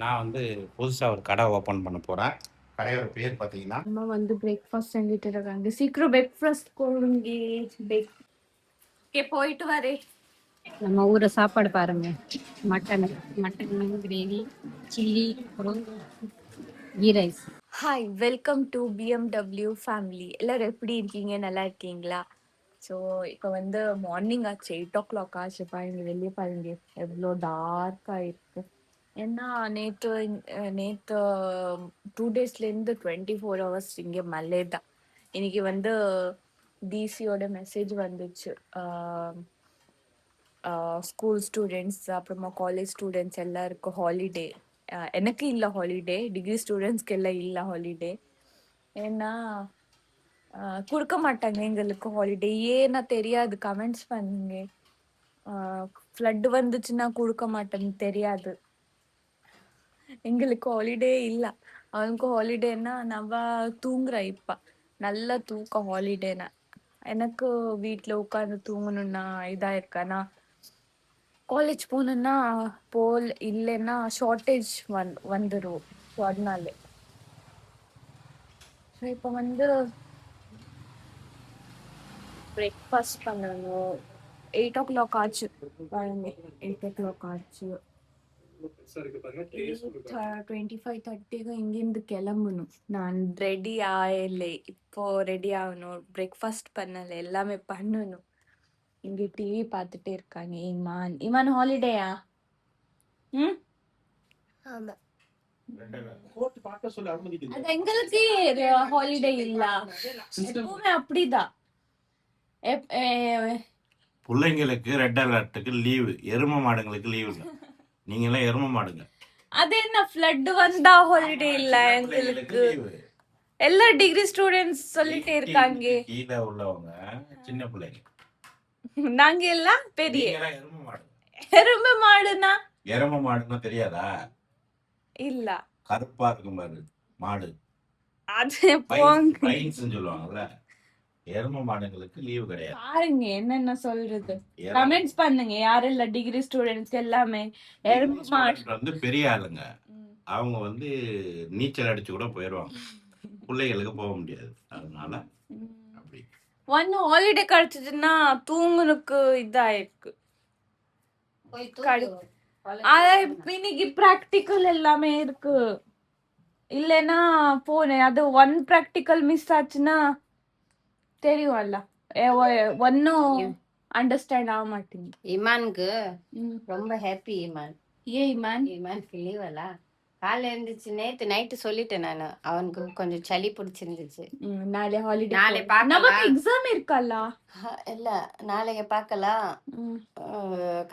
நான் வந்து புதுசா ஒரு கடை ஓப்பன் பண்ண போறேன். கடையோட பேர் பார்த்தீங்கன்னா, அம்மா வந்து பிரேக்ஃபாஸ்ட் செஞ்சுட்டு இருக்காங்க. சீக்கிரம் பிரேக்ஃபாஸ்ட் கொடுங்க. ஓகே, போயிட்டு வரேன். நம்ம ஊரை சாப்பாடு பாருங்க. மட்டன் மட்டன் கிரேவி, சில்லி, அப்புறம் ghee rice. Hi, welcome to BMW family. எல்லாரும் எப்படி இருக்கீங்க? நல்லா இருக்கீங்களா? ஸோ இப்போ வந்து மார்னிங் ஆச்சு, 8 o'clock ஆச்சு. பாருங்க வெளியே பாருங்க எவ்வளோ டார்க்காக இருக்கு. ஏன்னா நேற்று 2 daysலேருந்து 24 hours இங்கே மழை தான். இன்னைக்கு வந்து டிசியோட மெசேஜ் வந்துச்சு. ஸ்கூல் ஸ்டூடெண்ட்ஸ் அப்புறமா காலேஜ் ஸ்டூடெண்ட்ஸ் எல்லாருக்கும் ஹாலிடே. எனக்கு இல்லை ஹாலிடே, டிகிரி ஸ்டூடெண்ட்ஸ்க்கு எல்லாம் இல்லை ஹாலிடே. ஏன்னா கொடுக்க மாட்டாங்க எங்களுக்கு ஹாலிடே. ஏன்னா தெரியாது, கமெண்ட்ஸ் பண்ணுங்க. ஃப்ளட் வந்துச்சுன்னா கொடுக்க மாட்டேன்னு தெரியாது. எங்களுக்கு ஹாலிடே இல்லை. அவனுக்கு ஹாலிடேன்னா நம்ம தூங்குற இப்போ நல்லா தூக்கம் ஹாலிடேனா. எனக்கு வீட்டில் உட்காந்து தூங்கணும்னா இதாக இருக்கானா. காலேஜ் போகணுன்னா இல்லைன்னா ஷார்ட்டேஜ் வந்துடும். ஸோ அதனால ஸோ இப்போ வந்து பிரேக்ஃபாஸ்ட் பண்ணணும். 8 o'clock ஆச்சு பாருங்க. 8 o'clock ஆச்சு. 25:30 இங்கேருந்து கிளம்பணும். நான் ரெடி ஆகலை. இப்போ ரெடி ஆகணும். பிரேக்ஃபாஸ்ட் பண்ணலை, எல்லாமே பண்ணணும். இங்கே டிவி பார்த்துட்டே இருக்காங்க. இமான் ஹாலிடேயா? ம், அது எங்களுக்கு ஹாலிடே இல்ல. எப்பவுமே அப்படிதான். புள்ளைங்களுக்கு ரெட் அலர்ட்டுக்கு லீவு, எரும மாடுங்களுக்கு லீவு இல்லை. நீங்க எல்லாம் எரும மாடுங்க. அது என்ன ஃப்ளட் வந்தா ஹாலிடே இல்ல எங்களுக்கு? எல்லா டிகிரி ஸ்டூடெண்ட்ஸ் சொல்லிட்டே இருக்காங்க. கீழே உள்ளவங்க சின்ன பிள்ளைங்க, நாங்க எல்லாம் பெரிய எரும மாடு. எருமை மாடுனா எரும மாடுன்னா தெரியாதா? இல்ல, கருப்பா இருக்கும் பாரு மாடு, அது போங்க. பைன்ஸ் சொல்லுவாங்கல்ல. எரும மாடுங்களுக்கு லீவு கிடையாது. பாருங்க என்னென்ன சொல்றது. கமெண்ட்ஸ் பண்ணுங்க. யாரெல்லாம் டிகிரி ஸ்டூடெண்ட்ஸ் எல்லாமே எருமை மாடு வந்து பெரிய ஆளுங்க, அவங்க வந்து நீச்சல் அடிச்சு கூட போயிடுவாங்க. பிள்ளைகளுக்கு போக முடியாது. அதனால அப்படி ஒன்னு ஹாலிடே கிடைச்சதுன்னா தூங்குனுக்கு இதாயிருக்கு. இன்னைக்கு ப்ராக்டிக்கல் எல்லாமே இருக்கு. இல்லைன்னா போனேன். அது ஒன் ப்ராக்டிக்கல் மிஸ் ஆச்சுன்னா தெரியும்ல, ஒன்னும் அண்டர்ஸ்டாண்ட் ஆக மாட்டேங்குது. இமானுக்கு ரொம்ப ஹாப்பி. ஏன் இமான்? இமானுக்கு லீவ் அல்ல. காலைல இருந்துச்சு. நேத்து நைட்டு சொல்லிட்டேன் நானு, அவனுக்கு கொஞ்சம் சளி பிடிச்சிருந்துச்சு. நாளை ஹாலிடே. நாளை பார்க்கலாம். நமக்கு எக்ஸாம் இருக்கல்ல. இல்ல, நாளைக்கு பார்க்கலாம்.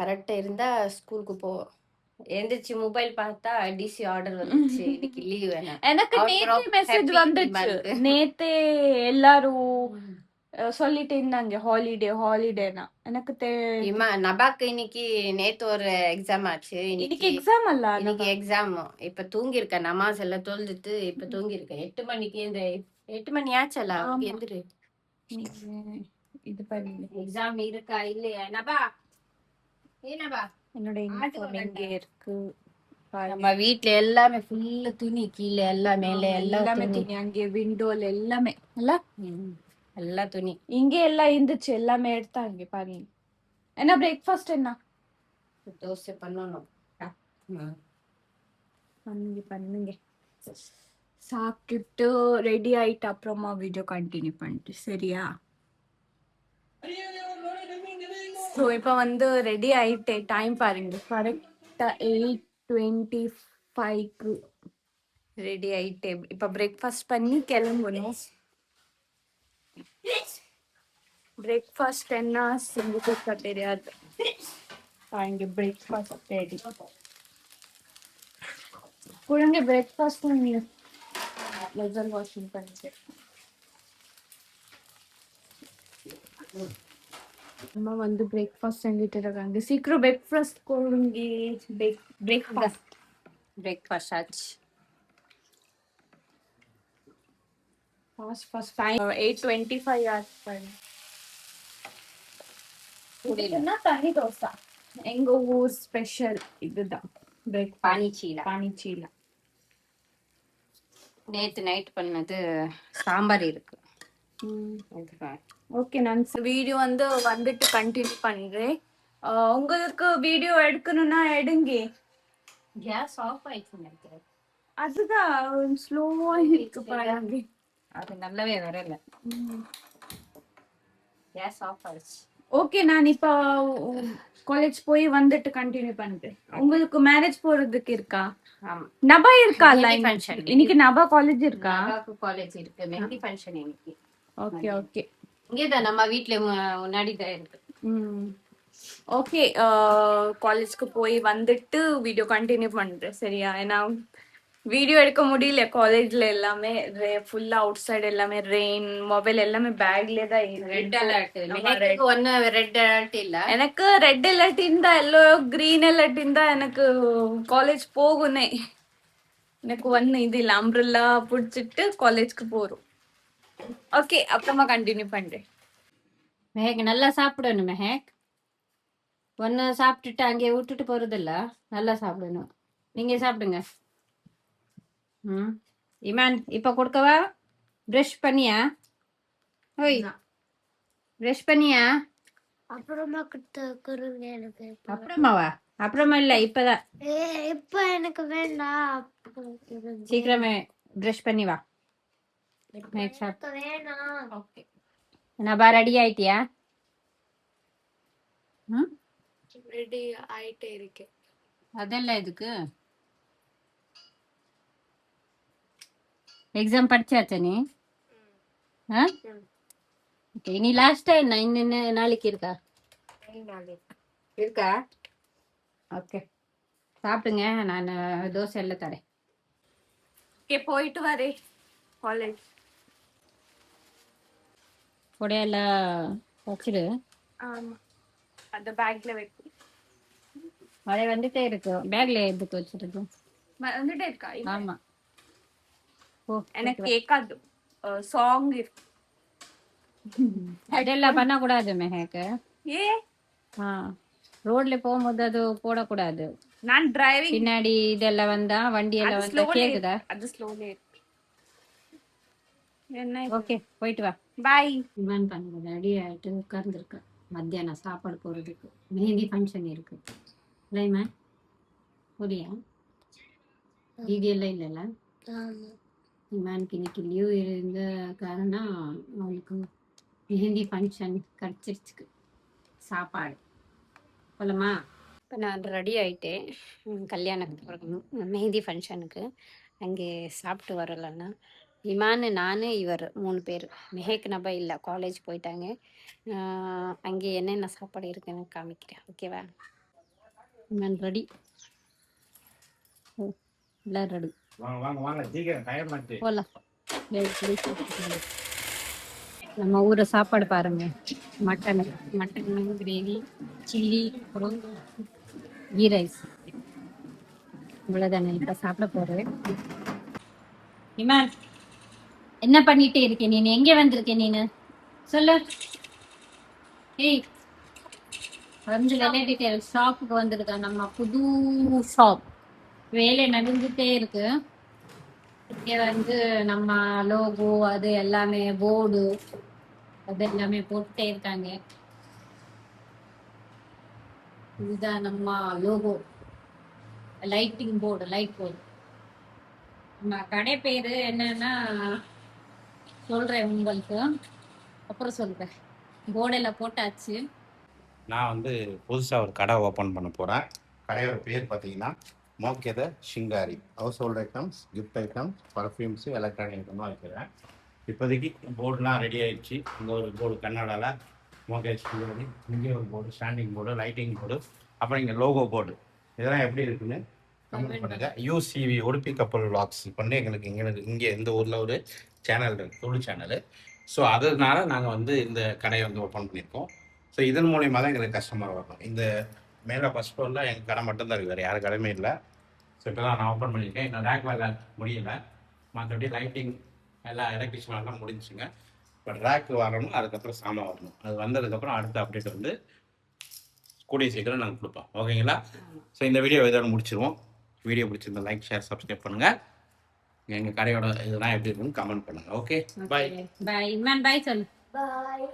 கரெக்டா இருந்தா ஸ்கூலுக்கு போ. எந்திரிச்சு மொபைல் பார்த்தா டிசி ஆர்டர் வந்துச்சு, இன்னைக்கு லீவ் வேணாம். எனக்கு நேத்தே மெசேஜ் வந்துச்சு. நேத்தே எல்லாரும் சொல்லிட்டு இருந்தாங்க ஹாலிடே ஹாலிடேனா. எனக்கு நபாக்கு இன்னைக்கு நேத்து ஒரு எக்ஸாம் ஆச்சு. இன்னைக்கு எக்ஸாம் அல்ல, இன்னைக்கு எக்ஸாம். இப்ப தூங்கி இருக்க, நமாஸ் எல்லாம் தொழுதுட்டு இப்ப தூங்கி இருக்க. 8 மணிக்கு இந்த 8 மணி ஆச்சல எந்திரு. இது பாருங்க, எக்ஸாம் இருக்கா இல்லையா நபா? ஏனபா என்னோட யூனிஃபார்ம் எங்க இருக்கு? நம்ம வீட்ல எல்லாமே ஃபுல்லு துணி, கீழே எல்லாம் மேல எல்லாமே துணி. அங்கே விண்டோல எல்லாமே இல்ல, எல்லா துணி. இங்கே எல்லாம் இருந்துச்சு, எல்லாமே எடுத்தாங்க. பாருங்க. என்ன பிரேக்ஃபாஸ்ட்? என்ன தோசை பண்ணணும். பண்ணுங்க. சாப்பிட்டு ரெடி ஆயிட்டு அப்புறமா வீடியோ கண்டினியூ பண்ணிட்டு சரியா? ஸோ இப்போ வந்து ரெடி ஆயிட்டு டைம் பாருங்க, கரெக்டா 8:25 ரெடி ஆயிட்டு இப்போ பிரேக்ஃபாஸ்ட் பண்ணி கிளம்பணும். பிரேக்ஃபாஸ்ட் என்ன செஞ்சு கொடுக்க தெரியாது. பாருங்க பிரேக்ஃபாஸ்ட் ரெடி. கொடுங்க பிரேக்ஃபாஸ்ட். வெசல் வாஷிங் பண்ணிட்டு அம்மா வந்து பிரேக்ஃபாஸ்ட் செஞ்சுட்டு இருக்காங்க. சீக்கிரம் பிரேக்ஃபாஸ்ட் கொடுங்க. பிரேக்ஃபாஸ்ட் ஆச்சு. ஃபாஸ்ட் டைம் 8:25 ஆச்சு. தனி தோசை எங்க ஊர் ஸ்பெஷல் இதுதான். பானிச்சீலா. பானிச்சீலா. நேத்து நைட் பண்ணது சாம்பார் இருக்கு. ஓகே, நான் வீடியோ வந்துட்டு கண்டினியூ பண்றேன். உங்களுக்கு வீடியோ எடுக்கணும்னா எடுங்க. கேஸ் ஆஃப் ஆயிடுச்சு நினைக்கிறேன். அதுதான் ஸ்லோவா இருக்கு பாருங்க. அது நல்லாவே வரல. கேஸ் ஆஃப் ஆயிடுச்சு. ஓகே, நான் இப்போ காலேஜ் போய் வந்துட்டு கண்டினியூ பண்றேன். உங்களுக்கு மேரேஜ் போறதுக்கு இருக்கா? ஆமா. நபா இருக்கா? ஃபங்க்ஷன் இன்னைக்கு நபா காலேஜ் இருக்கா? காலேஜ் இருக்கு. மெஹந்தி ஃபங்க்ஷன் இன்னைக்கு. Okay okay. இங்கேதான் நம்ம வீட்டுல முன்னாடி தான் இருக்கு. ஓகே, காலேஜ்க்கு போய் வந்துட்டு வீடியோ கண்டினியூ பண்றேன். சரியா? ஏன்னா வீடியோ எடுக்க முடியல. காலேஜ்ல எல்லாமே ஃபுல்லா அவுட் சைடு, எல்லாமே ரெயின், மொபைல் எல்லாமே பேக்ல தான் ரெட் அலர்ட். எனக்கு ஒன்னு ரெட் அலர்ட் இல்ல. எனக்கு ரெட் அலர்ட் இருந்தா, எல்லோ கிரீன் அலர்ட் இருந்தா எனக்கு காலேஜ் போகுனே. எனக்கு இது இல்ல. அம்ப்ரெல்லா புடிச்சிட்டு காலேஜ்க்கு போறோம். ஓகே, அப்புறமா கண்டினியூ பண்றேன். மெஹக் நல்லா சாப்பிடணும். மெஹக் ஒன்னு சாப்பிட்டுட்டு அங்கே விட்டுட்டு போறது இல்ல. நல்லா சாப்பிடணும். நீங்க சாப்பிடுங்க. இமான் இப்ப கொடுக்கவா? பிரஷ் பண்ணியா? ஓய், பிரஷ் பண்ணியா? அப்புறமா கொடுங்க எனக்கு. அப்புறமாவா? அப்புறமா இல்ல, இப்பதான். இப்ப எனக்கு வேண்டாம். சீக்கிரமே பிரஷ் பண்ணி வா. எனக்கு வேணாம். ஓகே, நபா ரெடி ஆயிட்டியா? ரெடி ஆயிட்டே இருக்கேன். அதெல்லாம் எதுக்கு? எக்ஸாம் படிச்சாச்சா நீ? ஓகே, நீ லாஸ்ட் என்ன இன்னும் நாளைக்கு இருக்கா? இருக்கா? ஓகே, சாப்பிடுங்க. நான் தோசை எல்லாம் தரேன். ஓகே, போயிட்டு வரேன் காலேஜ். கொடையெல்லாம் வச்சிடு. ஆமா, அந்த பேக்ல வைக்கும். மழை வந்துட்டே இருக்கு. பேக்ல எடுத்து வச்சிருக்கு. வந்துட்டே இருக்கா? ஆமா. ஓ, எனக்கு கேட்காது. சாங் இருக்கு. அதெல்லாம் பண்ணக்கூடாது மெஹக்கு. ஏ, ரோட்ல போகும்போது அது போடக்கூடாது. நான் டிரைவிங். பின்னாடி இதெல்லாம் வந்தா, வண்டி எல்லாம் வந்தா கேக்குதா? அது ஸ்லோலே இருக்கு. என்ன? ஓகே, போயிட்டு வா. பை. இமான் பண்ணுங்க. ரெடி ஆயிட்டு உட்கார்ந்துருக்க. மத்தியானம் சாப்பாடு போறதுக்கு மெஹந்தி ஃபங்க்ஷன் இருக்கு. இல்லைமா? புரியா? தீதி எல்லாம் இல்லைல்ல. இமானுக்கு இன்னைக்கு லீவ் இருந்த காரணம் அவளுக்கு மெஹந்தி ஃபங்க்ஷன் கிடைச்சிருச்சு. சாப்பாடு போலமா? இப்போ நான் ரெடி ஆகிட்டேன். கல்யாணத்துக்கு போகணும், மெஹந்தி ஃபங்க்ஷனுக்கு. அங்கே சாப்பிட்டு வரலன்னா இமான், நான், இவர் 3 பேர். மெஹேக் நபா இல்லை, காலேஜ் போயிட்டாங்க. அங்கே என்னென்ன சாப்பாடு இருக்குன்னு காமிக்கிறேன். ஓகேவா? இமான் ரெடி. எல்லாம் ரெடி. போகலாம். நம்ம ஊரை சாப்பாடு பாருங்க. மட்டன் கிரேவி, சில்லி, அப்புறம் கீ ரைஸ். இவ்வளோதானே இப்போ சாப்பிட போகிறேன். இமான், என்ன பண்ணிட்டே இருக்கேன் நீ? எங்கே வந்திருக்கேன் நீனு? சொல்லு. ஏய், கொஞ்சம் டீட்டெயில். ஷாப்புக்கு வந்திருக்கேன். நம்ம புது ஷாப் வேலை நடந்துகிட்டே இருக்கு. இங்கே நம்ம லோகோ அது எல்லாமே, போர்டு அது எல்லாமே போட்டுட்டே இருக்காங்க. இதுதான் நம்ம logo, lighting board, light board. நம்ம கடை பேரு என்னன்னா சொல்றேன் உங்களுக்கு, அப்புறம் சொல்றேன். போர்டெல்லாம் போட்டாச்சு. நான் புதுசாக ஒரு கடை ஓப்பன் பண்ண போகிறேன். கடையோட பேர் பார்த்தீங்கன்னா மோகேத ஷிங்காரி. Household items, gift items, perfumes, electronic item தான் வைக்கிறேன். இப்போதைக்கு போர்டுலாம் ரெடி ஆகிடுச்சு. இங்கே ஒரு போர்டு கன்னடாவில் மோகேத ஷிங்காரி, இங்கே ஒரு board standing board, lighting board, அப்புறம் இங்கே லோகோ போர்டு. இதெல்லாம் எப்படி இருக்குன்னு கமெண்ட் பண்ணுங்கள். யூசிவி உடுப்பி கப்பல் விளாக்ஸ் எங்களுக்கு இங்கே இந்த ஊரில் ஒரு சேனல் இருக்குது, தொழு சேனலு. ஸோ அதனால நாங்கள் இந்த கடையை ஓப்பன் பண்ணியிருக்கோம். ஸோ இதன் மூலியமாக தான் எங்களுக்கு கஸ்டமர் வரணும். இந்த மேலே ஃபஸ்ட் ஃப்ளோரில் எங்கள் கடை மட்டும்தான் இருக்குது, வேறு யார் கடையுமே இல்லை. ஸோ இப்போ தான் நான் ஓப்பன் பண்ணியிருக்கேன். இன்னும் ரேக் வேலை முடியலை. மற்றபடி லைட்டிங் எல்லாம் எலக்ட்ரிஷன் எல்லாம் முடிஞ்சுங்க. இப்போ ரேக் வரணும், அதுக்கப்புறம் சாமான் வரணும். அது வந்ததுக்கப்புறம் அடுத்த அப்டேட் கூடிய சீக்கிரம் நாங்கள் கொடுப்போம். ஓகேங்களா? ஸோ இந்த வீடியோ இதோட முடிச்சிருவோம். வீடியோ பிடிச்சிருந்தா லைக் ஷேர் சப்ஸ்கிரைப் பண்ணுங்கள். எங்கள் கடையோட இதெல்லாம் எப்படி இருக்குன்னு கமெண்ட் பண்ணுங்கள். ஓகே, பாய். பாய் இமான், பாய் சொல்லு. பாய்.